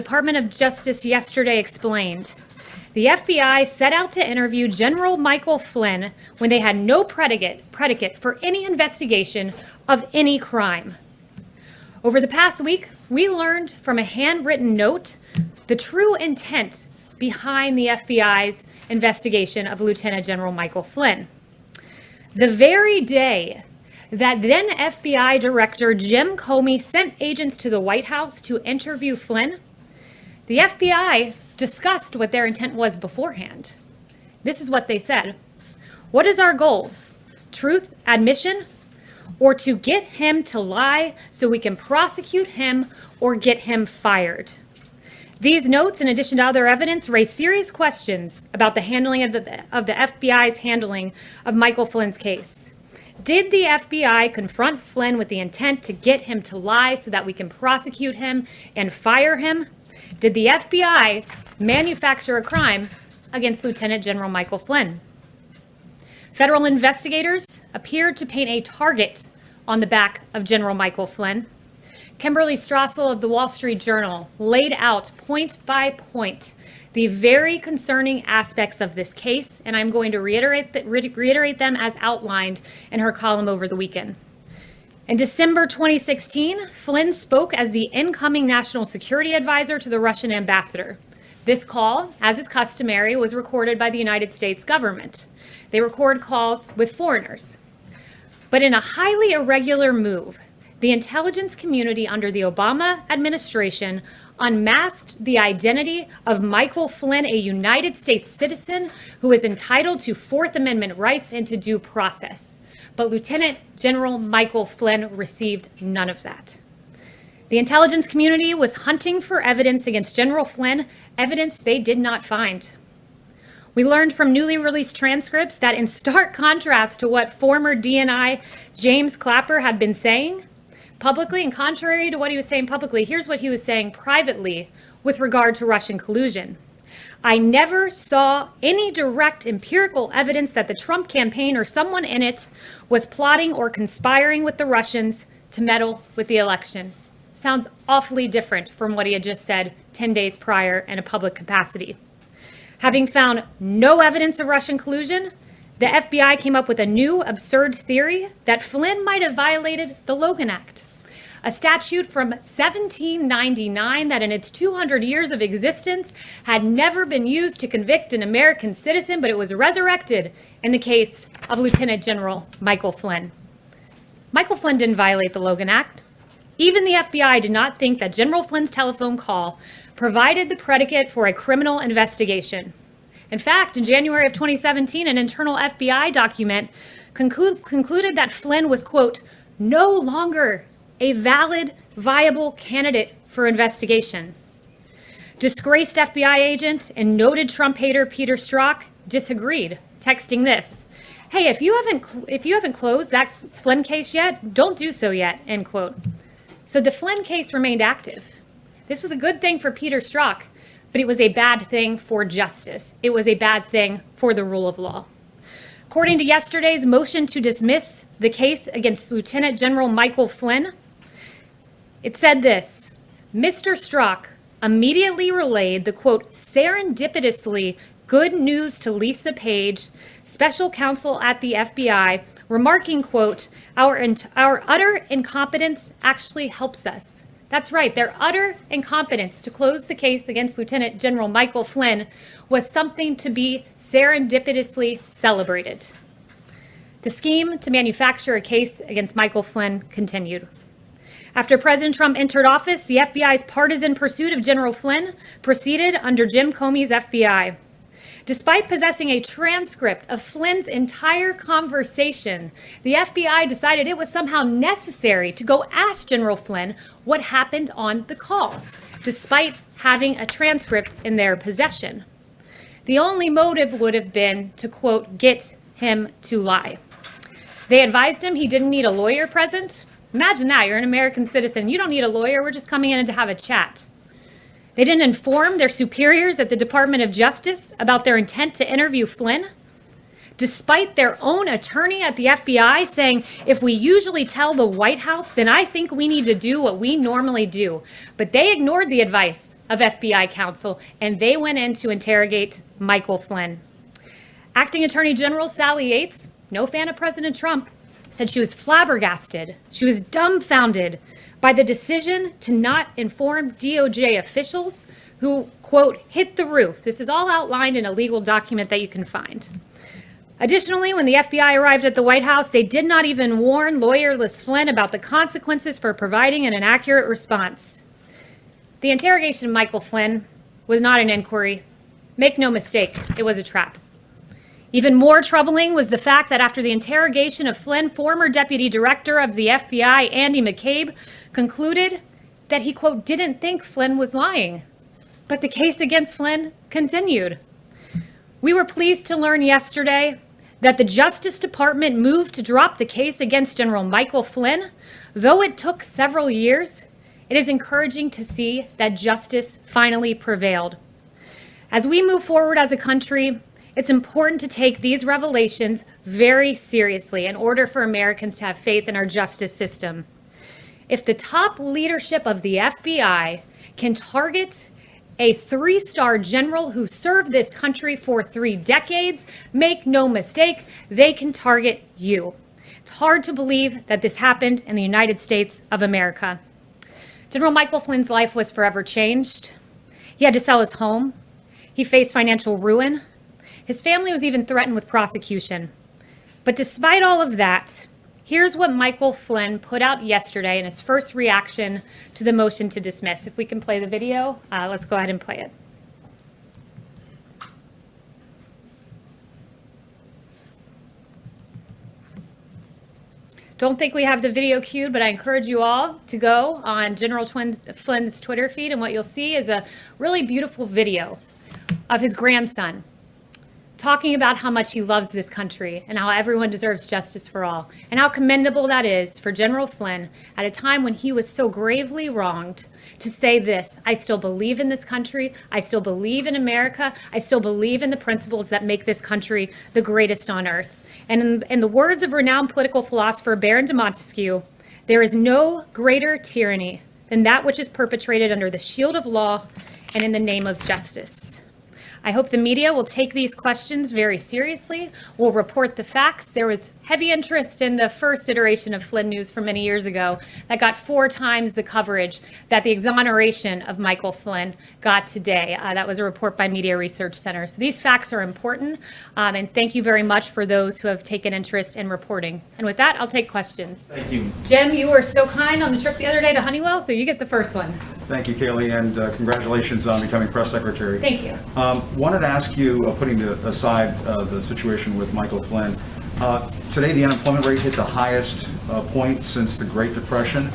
Department of Justice yesterday explained, the FBI set out to interview General Michael Flynn when they had no predicate for any investigation of any crime. Over the past week, we learned from a handwritten note the true intent behind the FBI's investigation of Lieutenant General Michael Flynn. The very day that then FBI Director Jim Comey sent agents to the White House to interview Flynn, the FBI discussed what their intent was beforehand. This is what they said. What is our goal? Truth, admission, or to get him to lie so we can prosecute him or get him fired? These notes, in addition to other evidence, raise serious questions about the handling of the FBI's handling of Michael Flynn's case. Did the FBI confront Flynn with the intent to get him to lie so that we can prosecute him and fire him? Did the FBI manufacture a crime against Lieutenant General Michael Flynn? Federal investigators appeared to paint a target on the back of General Michael Flynn. Kimberly Strassel of the Wall Street Journal laid out point by point the very concerning aspects of this case, and I'm going to reiterate them as outlined in her column over the weekend. In December 2016, Flynn spoke as the incoming national security advisor to the Russian ambassador. This call, as is customary, was recorded by the United States government. They record calls with foreigners. But in a highly irregular move, the intelligence community under the Obama administration unmasked the identity of Michael Flynn, a United States citizen who is entitled to Fourth Amendment rights and to due process. But Lieutenant General Michael Flynn received none of that. The intelligence community was hunting for evidence against General Flynn, evidence they did not find. We learned from newly released transcripts that in stark contrast to what former DNI James Clapper had been saying publicly, and contrary to what he was saying publicly, here's what he was saying privately with regard to Russian collusion. I never saw any direct empirical evidence that the Trump campaign or someone in it was plotting or conspiring with the Russians to meddle with the election. Sounds awfully different from what he had just said 10 days prior in a public capacity. Having found no evidence of Russian collusion, the FBI came up with a new absurd theory that Flynn might have violated the Logan Act, a statute from 1799 that in its 200 years of existence had never been used to convict an American citizen, but it was resurrected in the case of Lieutenant General Michael Flynn. Michael Flynn didn't violate the Logan Act. Even the FBI did not think that General Flynn's telephone call provided the predicate for a criminal investigation. In fact, in January of 2017, an internal FBI document concluded that Flynn was, quote, no longer a valid, viable candidate for investigation. Disgraced FBI agent and noted Trump hater Peter Strzok disagreed, texting this, hey, if you haven't closed that Flynn case yet, don't do so yet, end quote. So the Flynn case remained active. This was a good thing for Peter Strzok, but it was a bad thing for justice. It was a bad thing for the rule of law. According to yesterday's motion to dismiss the case against Lieutenant General Michael Flynn, it said this, Mr. Strzok immediately relayed the, quote, serendipitously good news to Lisa Page, special counsel at the FBI, remarking, quote, our utter incompetence actually helps us. That's right, their utter incompetence to close the case against Lieutenant General Michael Flynn was something to be serendipitously celebrated. The scheme to manufacture a case against Michael Flynn continued. After President Trump entered office, the FBI's partisan pursuit of General Flynn proceeded under Jim Comey's FBI. Despite possessing a transcript of Flynn's entire conversation, the FBI decided it was somehow necessary to go ask General Flynn what happened on the call, despite having a transcript in their possession. The only motive would have been to, quote, get him to lie. They advised him he didn't need a lawyer present. Imagine that, you're an American citizen. You don't need a lawyer, we're just coming in to have a chat. They didn't inform their superiors at the Department of Justice about their intent to interview Flynn. despite their own attorney at the FBI saying, if we usually tell the White House, then I think we need to do what we normally do. But they ignored the advice of FBI counsel, and they went in to interrogate Michael Flynn. Acting Attorney General Sally Yates, no fan of President Trump, said she was flabbergasted. She was dumbfounded by the decision to not inform DOJ officials who, quote, hit the roof. This is all outlined in a legal document that you can find. Additionally, when the FBI arrived at the White House, they did not even warn lawyerless Flynn about the consequences for providing an inaccurate response. The interrogation of Michael Flynn was not an inquiry. Make no mistake, it was a trap. Even more troubling was the fact that after the interrogation of Flynn, former Deputy Director of the FBI, Andy McCabe, concluded that he, quote, didn't think Flynn was lying. But the case against Flynn continued. We were pleased to learn yesterday that the Justice Department moved to drop the case against General Michael Flynn. Though it took several years, it is encouraging to see that justice finally prevailed. As we move forward as a country, it's important to take these revelations very seriously in order for Americans to have faith in our justice system. If the top leadership of the FBI can target a 3-star general who served this country for 3 decades, make no mistake, they can target you. It's hard to believe that this happened in the United States of America. General Michael Flynn's life was forever changed. He had to sell his home. He faced financial ruin. His family was even threatened with prosecution. But despite all of that, here's what Michael Flynn put out yesterday in his first reaction to the motion to dismiss. If we can play the video, let's go ahead and play it. Don't think we have the video queued, but I encourage you all to go on General Flynn's Twitter feed, and what you'll see is a really beautiful video of his grandson talking about how much he loves this country and how everyone deserves justice for all, and how commendable that is for General Flynn at a time when he was so gravely wronged to say this: I still believe in this country, I still believe in America, I still believe in the principles that make this country the greatest on earth. And in the words of renowned political philosopher Baron de Montesquieu, there is no greater tyranny than that which is perpetrated under the shield of law and in the name of justice. I hope the media will take these questions very seriously, will report the facts. There was heavy interest in the first iteration of Flynn News from many years ago that got 4 times the coverage that the exoneration of Michael Flynn got today. That was a report by Media Research Center. So these facts are important, and thank you very much for those who have taken interest in reporting. And with that, I'll take questions. Thank you. Jim, you were so kind on the trip the other day to Honeywell, so you get the first one. Thank you, Kayleigh, and congratulations on becoming press secretary. Thank you. Wanted to ask you, putting aside the situation with Michael Flynn, today the unemployment rate hit the highest point since the Great Depression.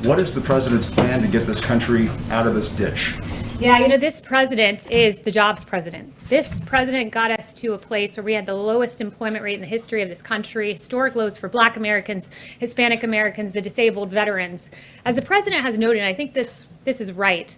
What is the president's plan to get this country out of this ditch? Yeah, you know, this president is the jobs president. This president got us to a place where we had the lowest employment rate in the history of this country, historic lows for Black Americans, Hispanic Americans, the disabled, veterans. As the president has noted, and I think this is right,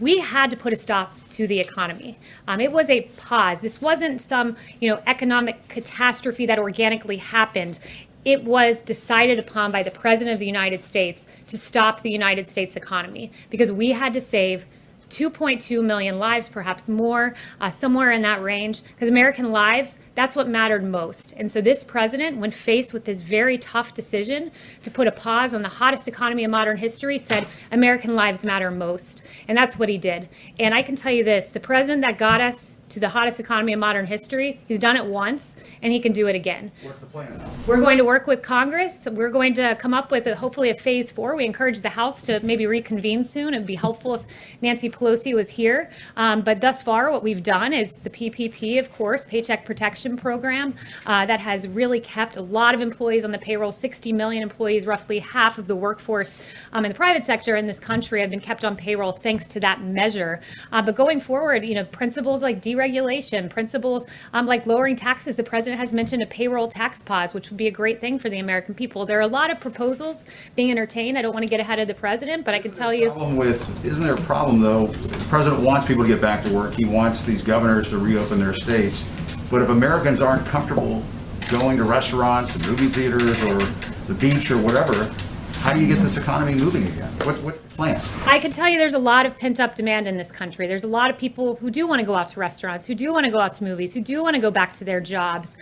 we had to put a stop to the economy. It was a pause. This wasn't some, economic catastrophe that organically happened. It was decided upon by the President of the United States to stop the United States economy because we had to save 2.2 million lives, perhaps more, somewhere in that range, because American lives, that's what mattered most. And so this president, when faced with this very tough decision to put a pause on the hottest economy in modern history, said American lives matter most. And that's what he did. And I can tell you this, the president that got us to the hottest economy in modern history, he's done it once, and he can do it again. What's the plan now? We're going to work with Congress. We're going to come up with hopefully a phase 4. We encourage the House to maybe reconvene soon. It'd be helpful if Nancy Pelosi was here. But thus far, what we've done is the PPP, of course, Paycheck Protection Program, that has really kept a lot of employees on the payroll. 60 million employees, roughly half of the workforce in the private sector in this country have been kept on payroll thanks to that measure. But going forward, principles like deregulation, principles like lowering taxes. The president has mentioned a payroll tax pause, which would be a great thing for the American people. There are a lot of proposals being entertained. I don't want to get ahead of the president, but I can tell you. Isn't there a problem, though? The president wants people to get back to work. He wants these governors to reopen their states. But if Americans aren't comfortable going to restaurants and movie theaters or the beach or whatever, how do you get this economy moving again? What's the plan? I can tell you there's a lot of pent-up demand in this country. There's a lot of people who do want to go out to restaurants, who do want to go out to movies, who do want to go back to their jobs.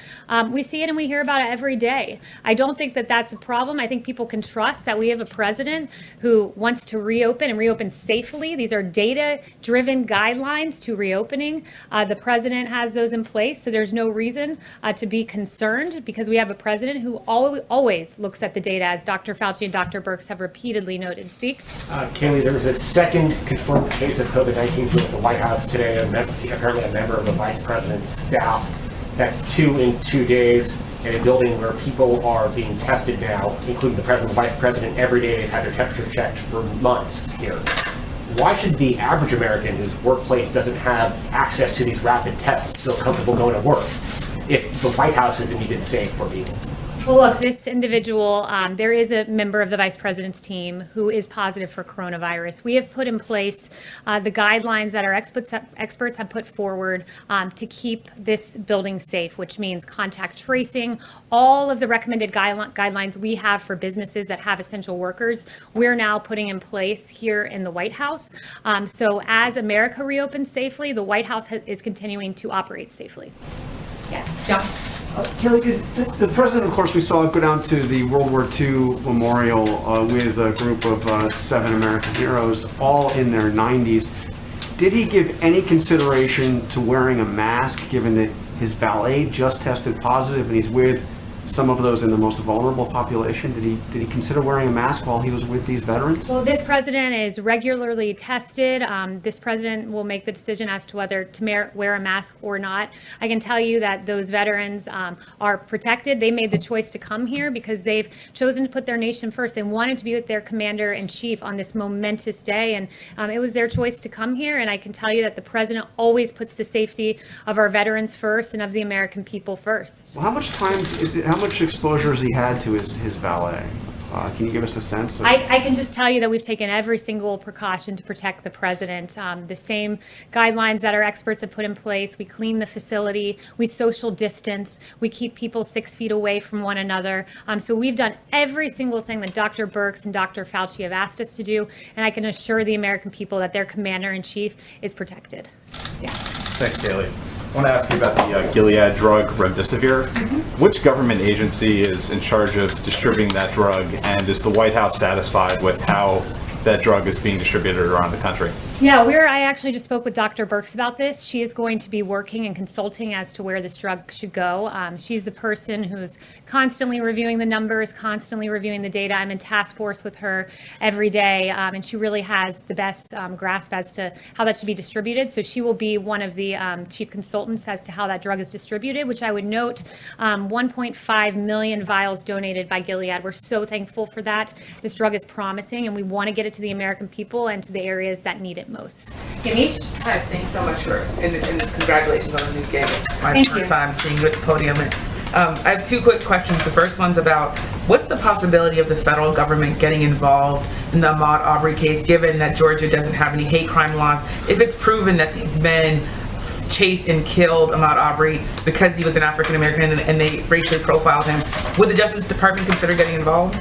We see it and we hear about it every day. I don't think that that's a problem. I think people can trust that we have a president who wants to reopen and reopen safely. These are data-driven guidelines to reopening. The president has those in place, so there's no reason to be concerned because we have a president who always looks at the data, as Dr. Fauci and Dr. Birx have repeatedly noted. See? Kayleigh, there was a second confirmed case of COVID-19 at the White House today, apparently a member of the vice president's staff. That's 2 in 2 days in a building where people are being tested now, including the president and vice president. Every day they've had their temperature checked for months here. Why should the average American whose workplace doesn't have access to these rapid tests feel comfortable going to work if the White House isn't even safe for people? Well, look, this individual, there is a member of the vice president's team who is positive for coronavirus. We have put in place the guidelines that our experts have put forward to keep this building safe, which means contact tracing, all of the recommended guidelines we have for businesses that have essential workers, we're now putting in place here in the White House. So as America reopens safely, the White House is continuing to operate safely. Yes, John. Kayleigh, the president, of course, we saw go down to the World War II memorial with a group of 7 American heroes, all in their 90s. Did he give any consideration to wearing a mask, given that his valet just tested positive and he's with some of those in the most vulnerable population? Did he consider wearing a mask while he was with these veterans? Well, this president is regularly tested. This president will make the decision as to whether to wear a mask or not. I can tell you that those veterans are protected. They made the choice to come here because they've chosen to put their nation first. They wanted to be with their commander in chief on this momentous day, and it was their choice to come here. And I can tell you that the president always puts the safety of our veterans first and of the American people first. Well, how much exposure has he had to his valet? Can you give us a sense? I can just tell you that we've taken every single precaution to protect the president. The same guidelines that our experts have put in place. We clean the facility, we social distance, we keep people 6 feet away from one another. So we've done every single thing that Dr. Birx and Dr. Fauci have asked us to do, and I can assure the American people that their commander-in-chief is protected. Yeah. Thanks, Kayleigh. I want to ask you about the Gilead drug, remdesivir. Which government agency is in charge of distributing that drug, and is the White House satisfied with how that drug is being distributed around the country? Yeah, I actually just spoke with Dr. Birx about this. She is going to be working and consulting as to where this drug should go. She's the person who's constantly reviewing the numbers, constantly reviewing the data. I'm in task force with her every day, and she really has the best grasp as to how that should be distributed. So she will be one of the chief consultants as to how that drug is distributed, which I would note 1.5 million vials donated by Gilead. We're so thankful for that. This drug is promising, and we want to get it to the American people and to the areas that need it most. Ganesh? Hi, thanks so much and congratulations on the new gig. It's my Thank first you. time seeing you at the podium. And, I have 2 quick questions. The first one's about what's the possibility of the federal government getting involved in the Ahmaud Arbery case, given that Georgia doesn't have any hate crime laws? If it's proven that these men chased and killed Ahmaud Arbery because he was an African American and they racially profiled him, would the Justice Department consider getting involved?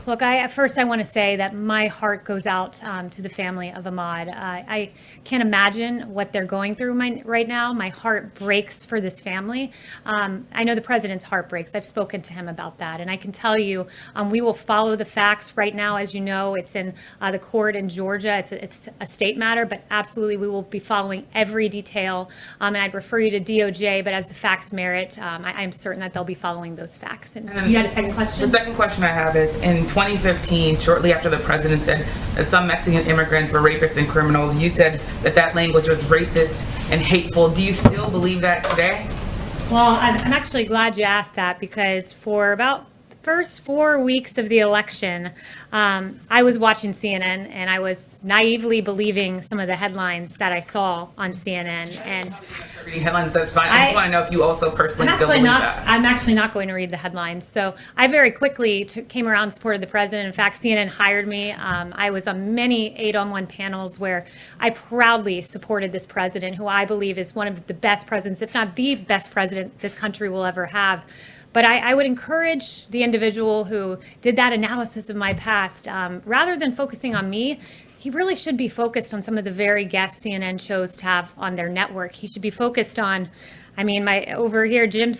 Look, first I want to say that my heart goes out to the family of Ahmaud. I can't imagine what they're going through right now. My heart breaks for this family. I know the president's heart breaks. I've spoken to him about that. And I can tell you, we will follow the facts. Right now, as you know, it's in the court in Georgia. It's a state matter, but absolutely we will be following every detail. And I'd refer you to DOJ, but as the facts merit, I am certain that they'll be following those facts. And you had a second question? The second question I have is, in 2015, shortly after the president said that some Mexican immigrants were rapists and criminals, you said that language was racist and hateful. Do you still believe that today? Well, I'm actually glad you asked that, because for about first 4 weeks of the election, I was watching CNN and I was naively believing some of the headlines that I saw on CNN. And Reading headlines, that's fine. I just want to know if you also personally still believe that. I'm actually not going to read the headlines. So I very quickly came around and supported the president. In fact, CNN hired me. I was on many 8-on-1 panels where I proudly supported this president, who I believe is one of the best presidents, if not the best president this country will ever have. But I would encourage the individual who did that analysis of my past, rather than focusing on me, he really should be focused on some of the very guests CNN chose to have on their network. He should be focused on, I mean, over here, Jim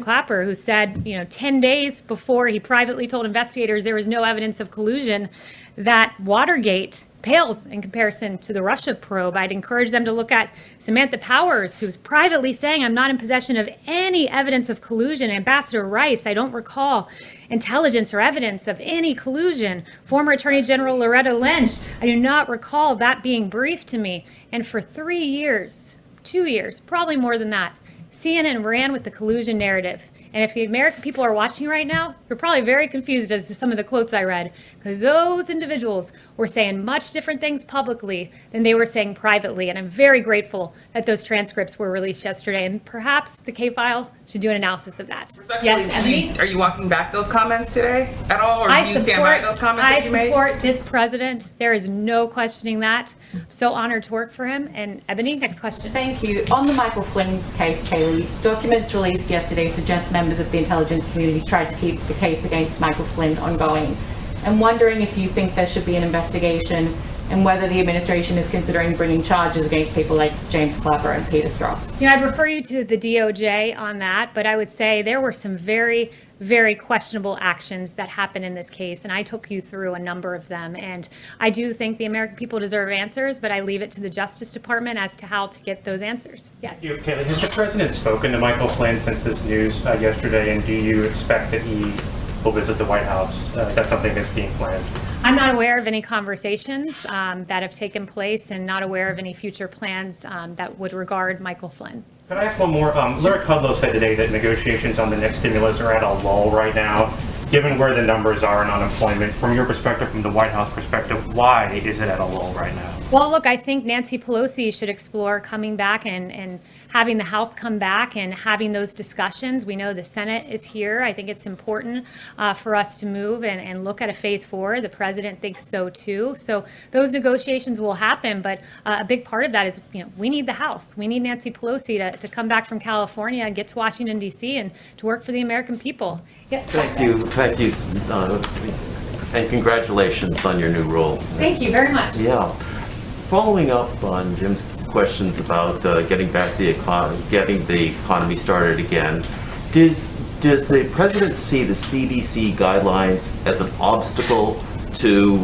Clapper, who said, 10 days before he privately told investigators there was no evidence of collusion, that Watergate pales in comparison to the Russia probe. I'd encourage them to look at Samantha Powers, who's privately saying, I'm not in possession of any evidence of collusion. Ambassador Rice, I don't recall intelligence or evidence of any collusion. Former Attorney General Loretta Lynch, I do not recall that being briefed to me. And for 3 years, 2 years, probably more than that, CNN ran with the collusion narrative. And if the American people are watching right now, you're probably very confused as to some of the quotes I read, because those individuals were saying much different things publicly than they were saying privately. And I'm very grateful that those transcripts were released yesterday. And perhaps the K-File should do an analysis of that. Yes, Emily? Are you walking back those comments today at all, or do you stand by those comments that you made? I support this president. There is no questioning that. I'm so honored to work for him. And Ebony, next question. Thank you. On the Michael Flynn case, Kaylee, documents released yesterday suggest members of the intelligence community tried to keep the case against Michael Flynn ongoing. I'm wondering if you think there should be an investigation and whether the administration is considering bringing charges against people like James Clapper and Peter Strzok. I'd refer you to the DOJ on that, but I would say there were some very, very questionable actions that happened in this case, and I took you through a number of them. And I do think the American people deserve answers, but I leave it to the Justice Department as to how to get those answers. Yes. Kaylee, has the president spoken to Michael Flynn since this news yesterday, and do you expect that he will visit the White House? Is that something that's being planned? I'm not aware of any conversations that have taken place, and not aware of any future plans that would regard Michael Flynn. Can I ask one more? Larry Kudlow said today that negotiations on the next stimulus are at a lull right now. Given where the numbers are in unemployment, from your perspective, from the White House perspective, why is it at a lull right now? Well, look, I think Nancy Pelosi should explore coming back and having the House come back and having those discussions. We know the Senate is here. I think it's important for us to move and look at a phase 4. The president thinks so too. So those negotiations will happen, but a big part of that is, we need the House. We need Nancy Pelosi to come back from California and get to Washington, D.C. and to work for the American people. Yeah. Thank you, and congratulations on your new role. Thank you very much. Yeah. Following up on Jim's questions about getting the economy started again, does the president see the CDC guidelines as an obstacle to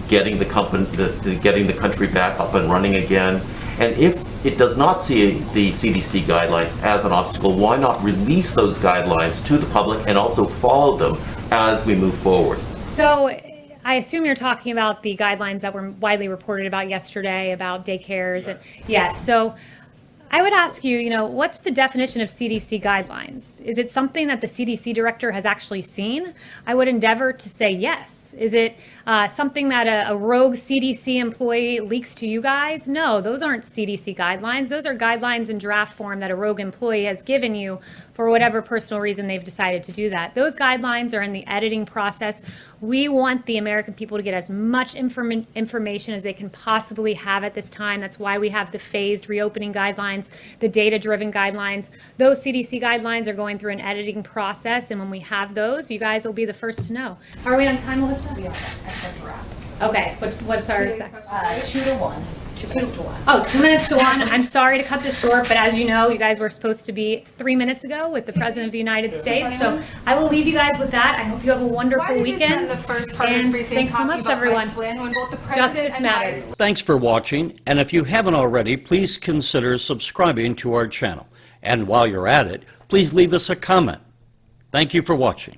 getting the country back up and running again? And if it does not see the CDC guidelines as an obstacle, why not release those guidelines to the public and also follow them as we move forward? So I assume you're talking about the guidelines that were widely reported about yesterday about daycares. Yes. So I would ask you, what's the definition of CDC guidelines? Is it something that the CDC director has actually seen? I would endeavor to say yes. Is it something that a rogue CDC employee leaks to you guys? No, those aren't CDC guidelines. Those are guidelines in draft form that a rogue employee has given you for whatever personal reason they've decided to do that. Those guidelines are in the editing process. We want the American people to get as much information as they can possibly have at this time. That's why we have the phased reopening guidelines, the data-driven guidelines. Those CDC guidelines are going through an editing process, and when we have those, you guys will be the first to know. Are we on time, Melissa? We are. I said we're out. Okay, what's our exact? 2 to 1. 2 minutes to 1. Oh, 2 minutes to 1. I'm sorry to cut this short, but as you know, you guys were supposed to be 3 minutes ago with the President of the United States. So I will leave you guys with that. I hope you have a wonderful weekend. Why did you spend the first part of this And briefing thanks so talking much, about everyone. Mike Flynn when both the president Justice and matters. vice Thanks for watching, and if you haven't already, please consider subscribing to our channel. And while you're at it, please leave us a comment. Thank you for watching.